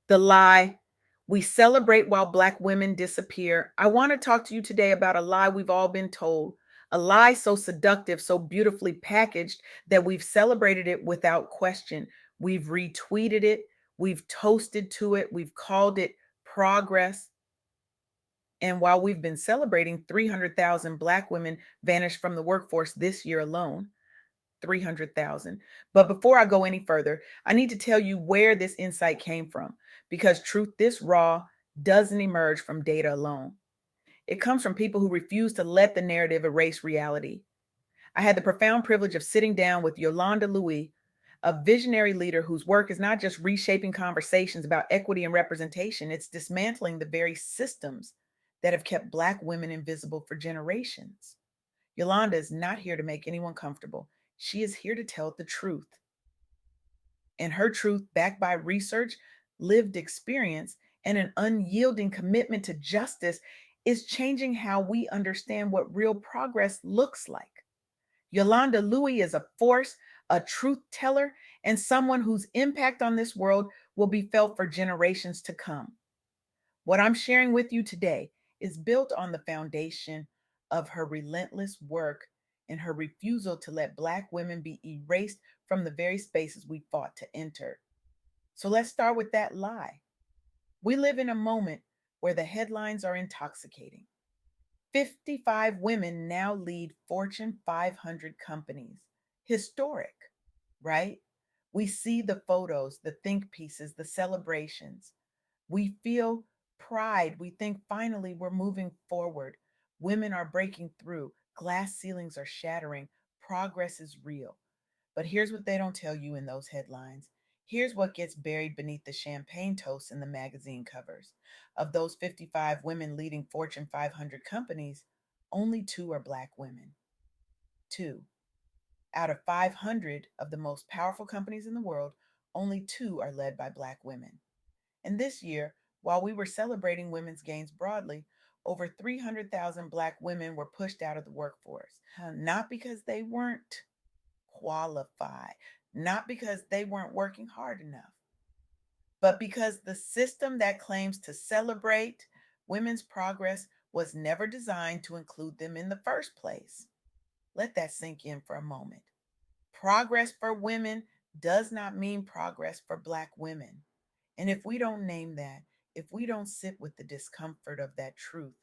The lie, we celebrate while Black women disappear. I want to talk to you today about a lie we've all been told. A lie so seductive, so beautifully packaged that we've celebrated it without question. We've retweeted it, we've toasted to it, we've called it progress. And while we've been celebrating 300,000 Black women vanished from the workforce this year alone, 300,000. But before I go any further, I need to tell you where this insight came from because truth this raw doesn't emerge from data alone. It comes from people who refuse to let the narrative erase reality. I had the profound privilege of sitting down with Yolanda Louis, a visionary leader whose work is not just reshaping conversations about equity and representation, it's dismantling the very systems that have kept Black women invisible for generations. Yolanda is not here to make anyone comfortable. She is here to tell the truth. And her truth, backed by research, lived experience, and an unyielding commitment to justice, is changing how we understand what real progress looks like. Yolanda Louis is a force, a truth teller, and someone whose impact on this world will be felt for generations to come. What I'm sharing with you today is built on the foundation of her relentless work and her refusal to let Black women be erased from the very spaces we fought to enter. So let's start with that lie. We live in a moment where the headlines are intoxicating. 55 women now lead Fortune 500 companies. Historic, right? We see the photos, the think pieces, the celebrations. We feel pride. We think finally we're moving forward. Women are breaking through. Glass ceilings are shattering. Progress is real. But here's what they don't tell you in those headlines. Here's what gets buried beneath the champagne toast in the magazine covers. Of those 55 women leading Fortune 500 companies, only two are Black women. Two. Out of 500 of the most powerful companies in the world, only two are led by Black women. And this year, while we were celebrating women's gains broadly, over 300,000 Black women were pushed out of the workforce. Not because they weren't qualified, not because they weren't working hard enough, but because the system that claims to celebrate women's progress was never designed to include them in the first place. Let that sink in for a moment. Progress for women does not mean progress for Black women. And if we don't name that, if we don't sit with the discomfort of that truth,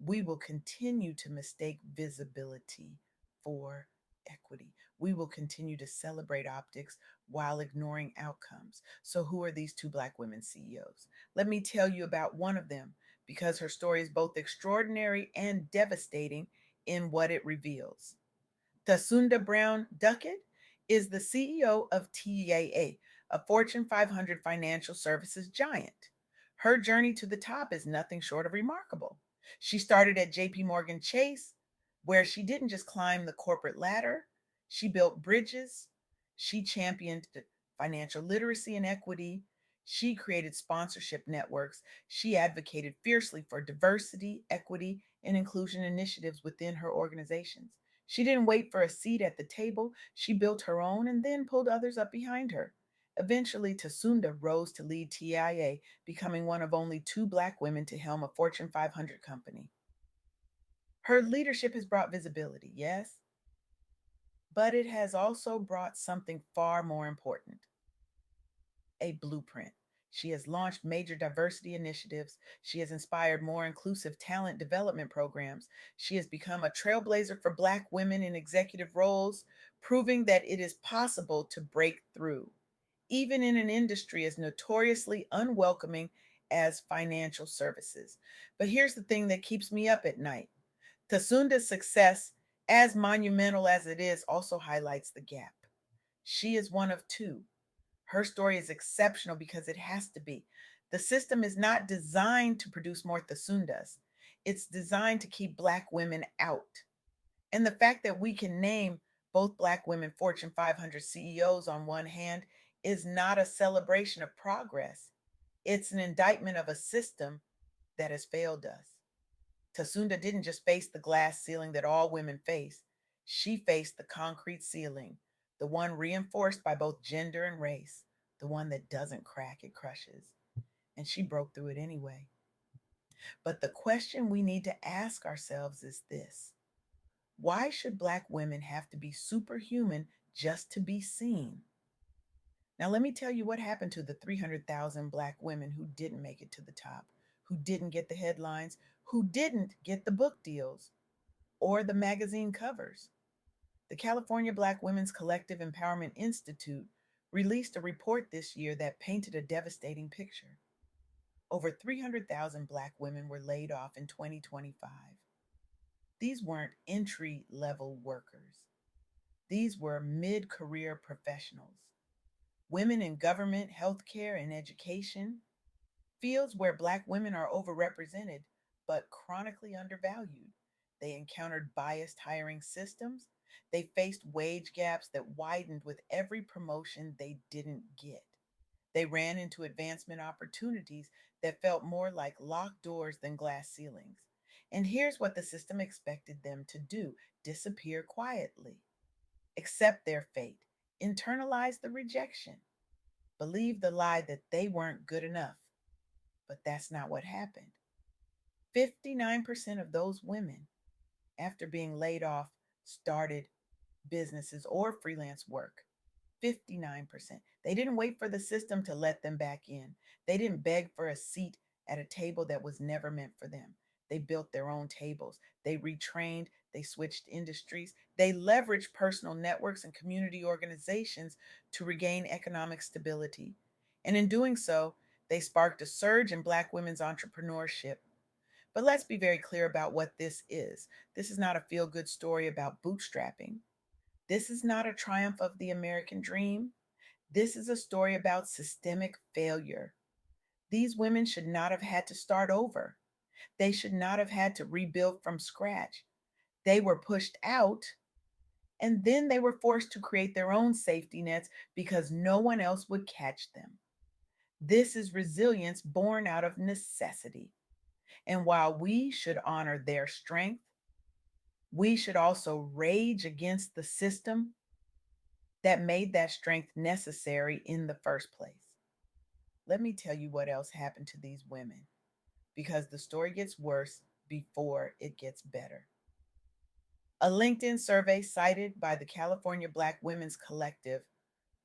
we will continue to mistake visibility for equity. We will continue to celebrate optics while ignoring outcomes. So, who are these two Black women CEOs? Let me tell you about one of them because her story is both extraordinary and devastating in what it reveals. Tasunda Brown Duckett is the CEO of TAA, a Fortune 500 financial services giant. Her journey to the top is nothing short of remarkable. She started at JP Morgan Chase, where she didn't just climb the corporate ladder, she built bridges, she championed financial literacy and equity, she created sponsorship networks, she advocated fiercely for diversity, equity, and inclusion initiatives within her organizations. She didn't wait for a seat at the table. She built her own and then pulled others up behind her. Eventually, Tasunda rose to lead TIA, becoming one of only two Black women to helm a Fortune 500 company. Her leadership has brought visibility, yes, but it has also brought something far more important: a blueprint. She has launched major diversity initiatives. She has inspired more inclusive talent development programs. She has become a trailblazer for Black women in executive roles, proving that it is possible to break through, even in an industry as notoriously unwelcoming as financial services. But here's the thing that keeps me up at night: Tasunda's success, as monumental as it is, also highlights the gap. She is one of two. Her story is exceptional because it has to be. The system is not designed to produce more Thusundas. It's designed to keep Black women out. And the fact that we can name both Black women Fortune 500 CEOs on one hand is not a celebration of progress. It's an indictment of a system that has failed us. Tasunda didn't just face the glass ceiling that all women face, she faced the concrete ceiling, the one reinforced by both gender and race, the one that doesn't crack, it crushes. and she broke through it anyway. But the question we need to ask ourselves is this: why should Black women have to be superhuman just to be seen? Now, let me tell you what happened to the 300,000 Black women who didn't make it to the top, who didn't get the headlines, who didn't get the book deals or the magazine covers. The California Black Women's Collective Empowerment Institute released a report this year that painted a devastating picture. Over 300,000 Black women were laid off in 2025. These weren't entry level workers, these were mid career professionals, women in government, healthcare, and education, fields where Black women are overrepresented but chronically undervalued. They encountered biased hiring systems. They faced wage gaps that widened with every promotion they didn't get. They ran into advancement opportunities that felt more like locked doors than glass ceilings. And here's what the system expected them to do: disappear quietly, accept their fate, internalize the rejection, believe the lie that they weren't good enough. But that's not what happened. 59% of those women, after being laid off, started businesses or freelance work. 59%. They didn't wait for the system to let them back in. They didn't beg for a seat at a table that was never meant for them. They built their own tables. They retrained. They switched industries. They leveraged personal networks and community organizations to regain economic stability. And in doing so, they sparked a surge in Black women's entrepreneurship. But let's be very clear about what this is. This is not a feel good story about bootstrapping. This is not a triumph of the American dream. This is a story about systemic failure. These women should not have had to start over. They should not have had to rebuild from scratch. They were pushed out, and then they were forced to create their own safety nets because no one else would catch them. This is resilience born out of necessity. And while we should honor their strength, we should also rage against the system that made that strength necessary in the first place. Let me tell you what else happened to these women, because the story gets worse before it gets better. A LinkedIn survey cited by the California Black Women's Collective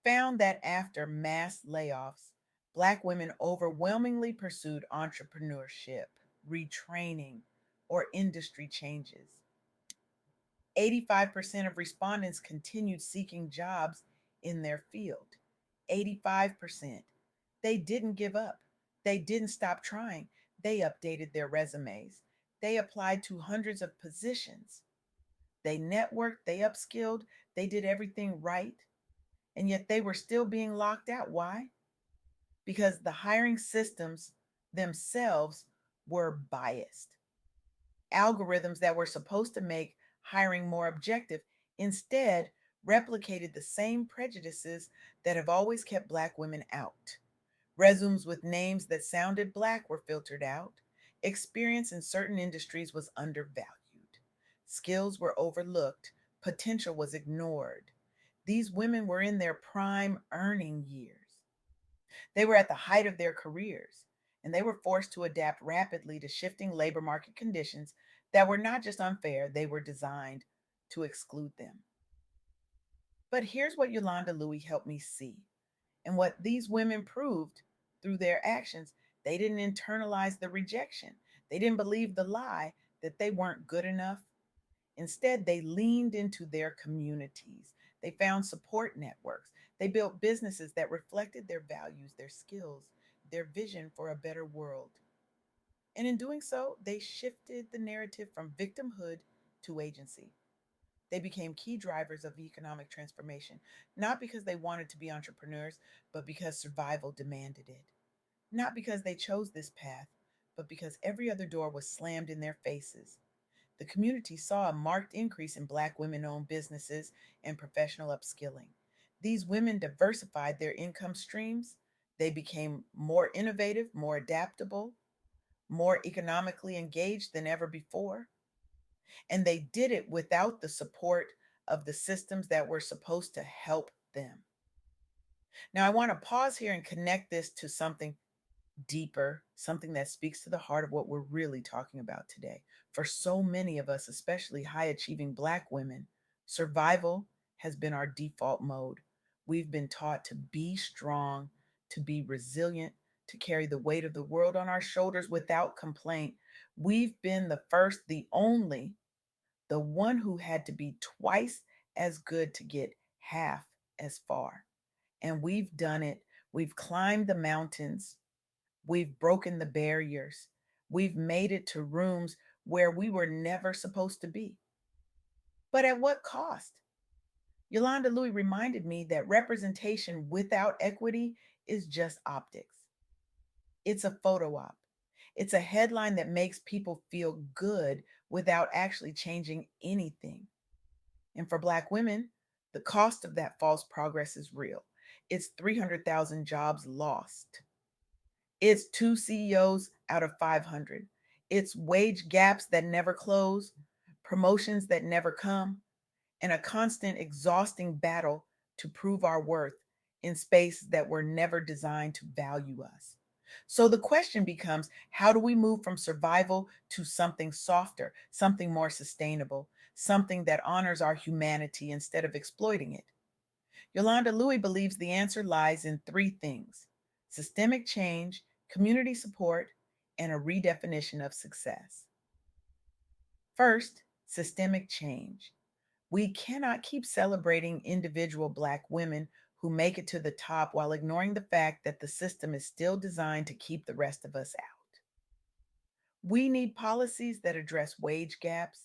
found that after mass layoffs, Black women overwhelmingly pursued entrepreneurship, retraining, or industry changes. 85% of respondents continued seeking jobs in their field. 85%. They didn't give up. They didn't stop trying. They updated their resumes. They applied to hundreds of positions. They networked, they upskilled, they did everything right. And yet they were still being locked out. Why? Because the hiring systems themselves were biased. Algorithms that were supposed to make hiring more objective instead replicated the same prejudices that have always kept Black women out. Resumes with names that sounded Black were filtered out. Experience in certain industries was undervalued. Skills were overlooked. Potential was ignored. These women were in their prime earning years. They were at the height of their careers, and they were forced to adapt rapidly to shifting labor market conditions that were not just unfair, they were designed to exclude them. But here's what Yolanda Louis helped me see, and what these women proved through their actions. They didn't internalize the rejection, they didn't believe the lie that they weren't good enough. Instead, they leaned into their communities. They found support networks. They built businesses that reflected their values, their skills, their vision for a better world. And in doing so, they shifted the narrative from victimhood to agency. They became key drivers of economic transformation, not because they wanted to be entrepreneurs, but because survival demanded it. Not because they chose this path, but because every other door was slammed in their faces. The community saw a marked increase in Black women owned businesses and professional upskilling. These women diversified their income streams. They became more innovative, more adaptable, more economically engaged than ever before. And they did it without the support of the systems that were supposed to help them. Now, I want to pause here and connect this to something deeper, something that speaks to the heart of what we're really talking about today. For so many of us, especially high achieving Black women, survival has been our default mode. We've been taught to be strong, to be resilient, to carry the weight of the world on our shoulders without complaint. We've been the first, the only, the one who had to be twice as good to get half as far. And we've done it. We've climbed the mountains. We've broken the barriers. We've made it to rooms where we were never supposed to be. But at what cost? Yolanda Louis reminded me that representation without equity is just optics. It's a photo op. It's a headline that makes people feel good without actually changing anything. And for Black women, the cost of that false progress is real. It's 300,000 jobs lost. It's two CEOs out of 500. It's wage gaps that never close, promotions that never come, and a constant, exhausting battle to prove our worth in spaces that were never designed to value us. So the question becomes, how do we move from survival to something softer, something more sustainable, something that honors our humanity instead of exploiting it? Yolanda Louis believes the answer lies in three things: systemic change, community support, and a redefinition of success. First, systemic change. We cannot keep celebrating individual Black women who make it to the top while ignoring the fact that the system is still designed to keep the rest of us out. We need policies that address wage gaps,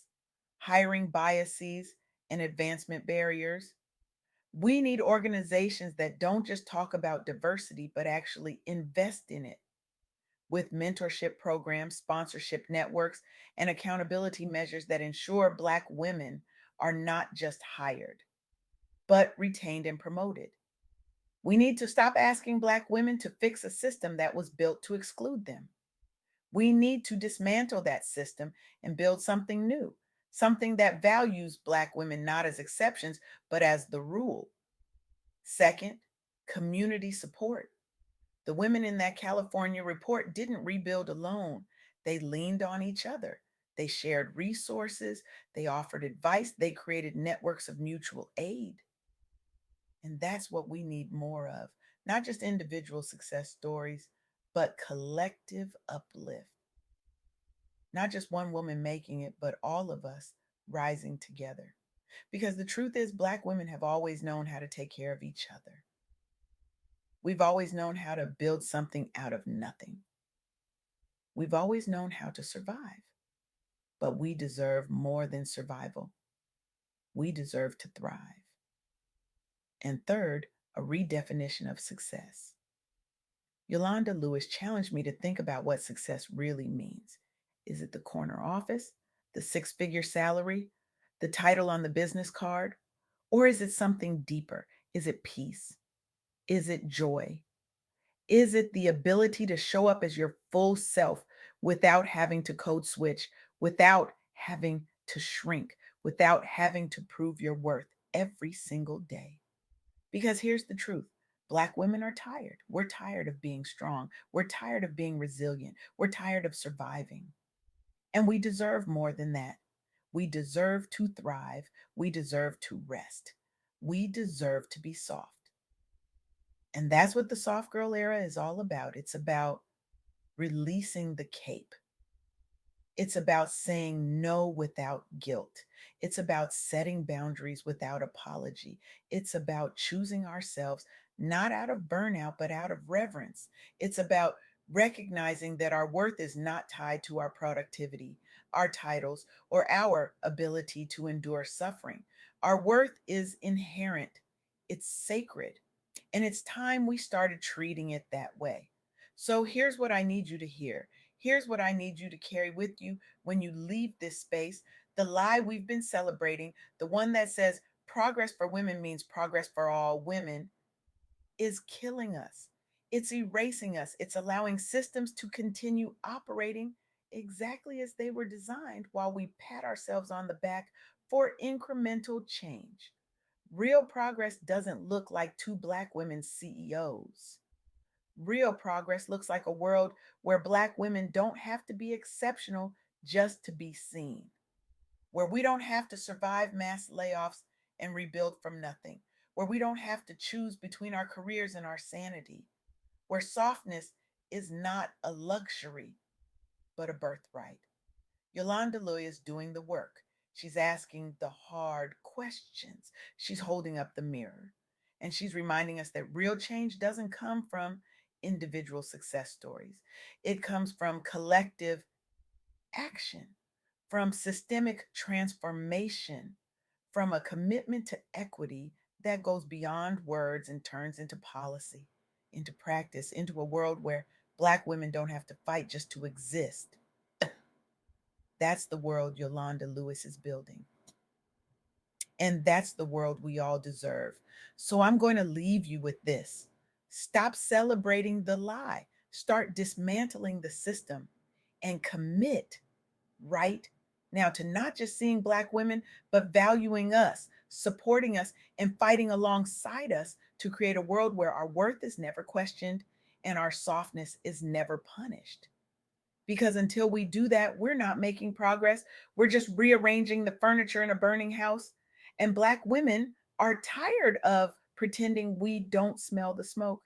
hiring biases, and advancement barriers. We need organizations that don't just talk about diversity, but actually invest in it with mentorship programs, sponsorship networks, and accountability measures that ensure Black women are not just hired, but retained and promoted. We need to stop asking Black women to fix a system that was built to exclude them. We need to dismantle that system and build something new, something that values Black women not as exceptions, but as the rule. Second, community support. The women in that California report didn't rebuild alone. They leaned on each other. They shared resources. They offered advice. They created networks of mutual aid. And that's what we need more of. Not just individual success stories, but collective uplift. Not just one woman making it, but all of us rising together. Because the truth is, Black women have always known how to take care of each other. We've always known how to build something out of nothing. We've always known how to survive, but we deserve more than survival. We deserve to thrive. And third, a redefinition of success. Yolanda Louis challenged me to think about what success really means. Is it the corner office, the six-figure salary, the title on the business card? Or is it something deeper? Is it peace? Is it joy? Is it the ability to show up as your full self without having to code switch, without having to shrink, without having to prove your worth every single day? Because here's the truth: Black women are tired. We're tired of being strong. We're tired of being resilient. We're tired of surviving. And we deserve more than that. We deserve to thrive. We deserve to rest. We deserve to be soft. And that's what the soft girl era is all about. It's about releasing the cape. It's about saying no without guilt. It's about setting boundaries without apology. It's about choosing ourselves not out of burnout, but out of reverence. It's about recognizing that our worth is not tied to our productivity, our titles, or our ability to endure suffering. Our worth is inherent, it's sacred, and it's time we started treating it that way. So here's what I need you to hear. Here's what I need you to carry with you when you leave this space: the lie we've been celebrating, the one that says progress for women means progress for all women, is killing us. It's erasing us. It's allowing systems to continue operating exactly as they were designed while we pat ourselves on the back for incremental change. Real progress doesn't look like two Black women CEOs. Real progress looks like a world where Black women don't have to be exceptional just to be seen, where we don't have to survive mass layoffs and rebuild from nothing, where we don't have to choose between our careers and our sanity, where softness is not a luxury, but a birthright. Yolanda Louis is doing the work. She's asking the hard questions. She's holding up the mirror. And she's reminding us that real change doesn't come from individual success stories, it comes from collective action, from systemic transformation, from a commitment to equity that goes beyond words and turns into policy, into practice, into a world where Black women don't have to fight just to exist. That's the world Yolanda Louis is building. And that's the world we all deserve. So I'm going to leave you with this: stop celebrating the lie, start dismantling the system, and commit right now to not just seeing Black women, but valuing us, supporting us, and fighting alongside us to create a world where our worth is never questioned and our softness is never punished. Because until we do that, we're not making progress. We're just rearranging the furniture in a burning house. And Black women are tired of pretending we don't smell the smoke